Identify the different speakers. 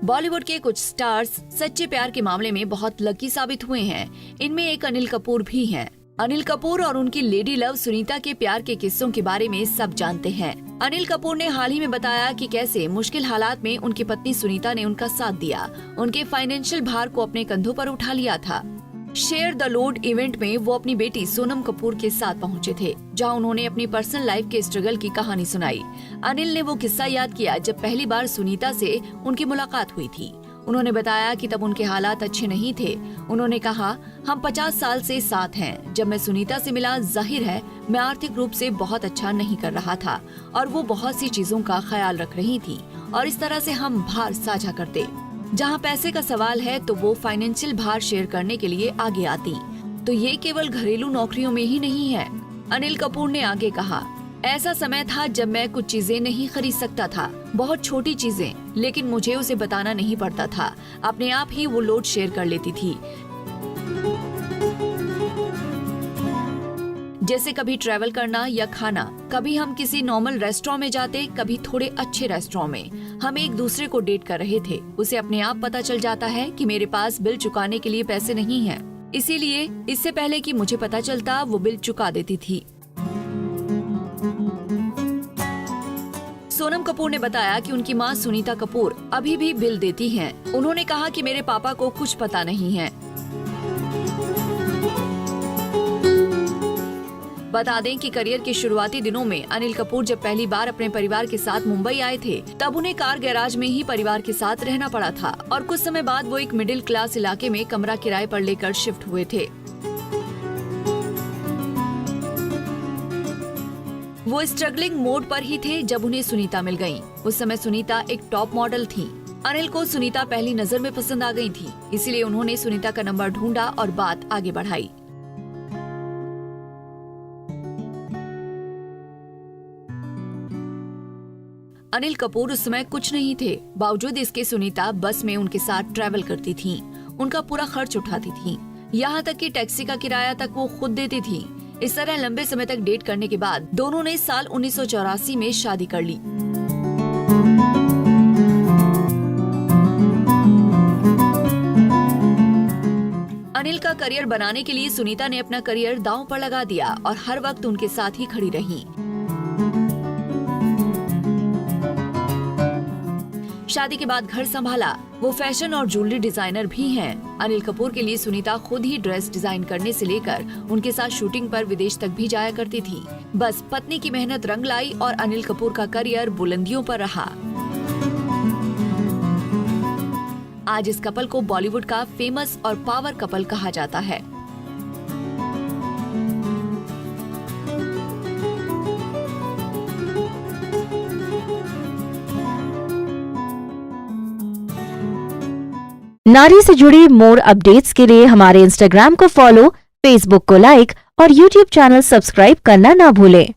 Speaker 1: बॉलीवुड के कुछ स्टार्स सच्चे प्यार के मामले में बहुत लकी साबित हुए हैं। इनमें एक अनिल कपूर भी हैं। अनिल कपूर और उनकी लेडी लव सुनीता के प्यार के किस्सों के बारे में सब जानते हैं। अनिल कपूर ने हाल ही में बताया कि कैसे मुश्किल हालात में उनकी पत्नी सुनीता ने उनका साथ दिया, उनके फाइनेंशियल भार को अपने कंधों पर उठा लिया था। शेयर द लोड इवेंट में वो अपनी बेटी सोनम कपूर के साथ पहुंचे थे, जहां उन्होंने अपनी पर्सनल लाइफ के स्ट्रगल की कहानी सुनाई। अनिल ने वो किस्सा याद किया जब पहली बार सुनीता से उनकी मुलाकात हुई थी। उन्होंने बताया कि तब उनके हालात अच्छे नहीं थे। उन्होंने कहा, हम 50 साल से साथ हैं। जब मैं सुनीता से मिला, जाहिर है मैं आर्थिक रूप से बहुत अच्छा नहीं कर रहा था और वो बहुत सी चीजों का ख्याल रख रही थी और इस तरह से हम भार साझा करते। जहाँ पैसे का सवाल है तो वो फाइनेंशियल भार शेयर करने के लिए आगे आती। तो ये केवल घरेलू नौकरियों में ही नहीं है। अनिल कपूर ने आगे कहा, ऐसा समय था जब मैं कुछ चीजें नहीं खरीद सकता था, बहुत छोटी चीजें, लेकिन मुझे उसे बताना नहीं पड़ता था। अपने आप ही वो लोड शेयर कर लेती थी। जैसे कभी ट्रैवल करना या खाना, कभी हम किसी नॉर्मल रेस्टोरेंट में जाते, कभी थोड़े अच्छे रेस्टोरेंट में। हम एक दूसरे को डेट कर रहे थे। उसे अपने आप पता चल जाता है कि मेरे पास बिल चुकाने के लिए पैसे नहीं हैं। इसीलिए इससे पहले कि मुझे पता चलता, वो बिल चुका देती थी। सोनम कपूर ने बताया कि उनकी मां सुनीता कपूर अभी भी बिल देती हैं। उन्होंने कहा कि मेरे पापा को कुछ पता नहीं है। बता दें कि करियर के शुरुआती दिनों में अनिल कपूर जब पहली बार अपने परिवार के साथ मुंबई आए थे, तब उन्हें कार गैराज में ही परिवार के साथ रहना पड़ा था और कुछ समय बाद वो एक मिडिल क्लास इलाके में कमरा किराए पर लेकर शिफ्ट हुए थे। वो स्ट्रगलिंग मोड पर ही थे जब उन्हें सुनीता मिल गयी। उस समय सुनीता एक टॉप मॉडल थी। अनिल को सुनीता पहली नजर में पसंद आ गई थी, इसलिए उन्होंने सुनीता का नंबर ढूंढा और बात आगे बढ़ाई। अनिल कपूर उस समय कुछ नहीं थे, बावजूद इसके सुनीता बस में उनके साथ ट्रैवल करती थी, उनका पूरा खर्च उठाती थी, यहाँ तक कि टैक्सी का किराया तक वो खुद देती थी। इस तरह लंबे समय तक डेट करने के बाद दोनों ने साल 1984 में शादी कर ली। अनिल का करियर बनाने के लिए सुनीता ने अपना करियर दांव पर लगा दिया और हर वक्त उनके साथ ही खड़ी रही। शादी के बाद घर संभाला। वो फैशन और ज्वेलरी डिजाइनर भी हैं। अनिल कपूर के लिए सुनीता खुद ही ड्रेस डिजाइन करने से लेकर उनके साथ शूटिंग पर विदेश तक भी जाया करती थी। बस पत्नी की मेहनत रंग लाई और अनिल कपूर का करियर बुलंदियों पर रहा। आज इस कपल को बॉलीवुड का फेमस और पावर कपल कहा जाता है।
Speaker 2: नारी से जुड़ी मोर अपडेट्स के लिए हमारे इंस्टाग्राम को फॉलो, फेसबुक को लाइक और यूट्यूब चैनल सब्सक्राइब करना ना भूलें।